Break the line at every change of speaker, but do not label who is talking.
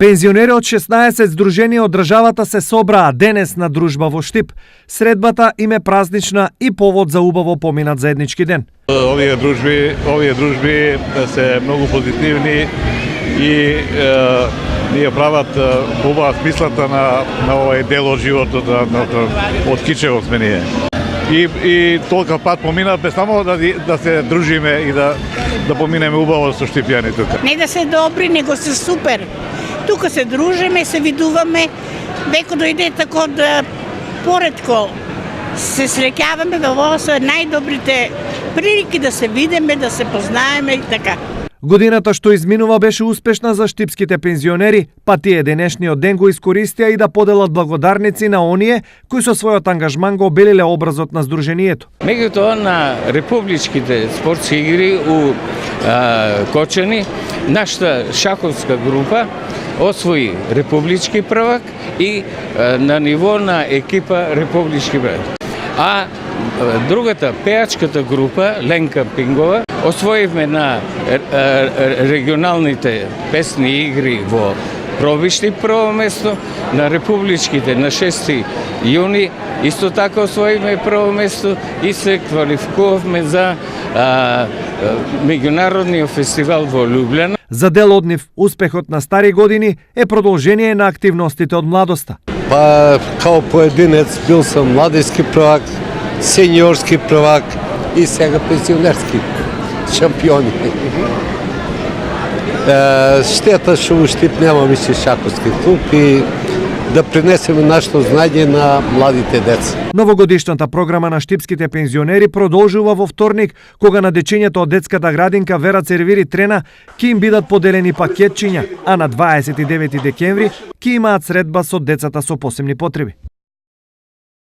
Пензионери од 16 здруженија од државата се собраа денес на дружба во Штип. Средбата им е празнична и повод за убаво поминат заеднички ден.
Овие дружби се многу позитивни и ние прават убава смислата на овој дел од животот од кичевот сме ние. И толка пат поминавме само да се дружиме и да поминеме убаво со штипјани тука.
Не да се добри, него се супер. Тука се дружиме, се видуваме, веко дојде тако да поредко се среќаваме, во се најдобрите прилики да се видиме, да се познаеме и така.
Годината што изминува беше успешна за штипските пензионери, па тие денешниот ден го искористија и да поделат благодарници на оние кои со својот ангажман го обелиле образот на здруженијето.
Меѓутоа на републичките спортски игри у Кочани, нашата шаховска група освои републички првак и на ниво на екипа републички првак. А другата пеачката група, Ленка Пингова, освоивме на регионалните песни игри во Пробишти прво место, на републичките на 6 јуни исто така освоивме прво место и се квалификувавме за меѓународниот фестивал во Лјубљана.
За дел од нив, успехот на стари години е продолжение на активностите од младоста.
Па, као поединец бил сам младежки првак, сениорски првак и сега пензионерски шампиони. Штета што у Штип нема више шаковски клуб и да пренесеме нашето знање на младите деца.
Новогодишната програма на штипските пензионери продолжува во вторник, кога на дечењето од детската градинка Вера Цервири Трена ќе им бидат поделени пакетчиња, а на 29 декември ќе имаат средба со децата со посебни потреби.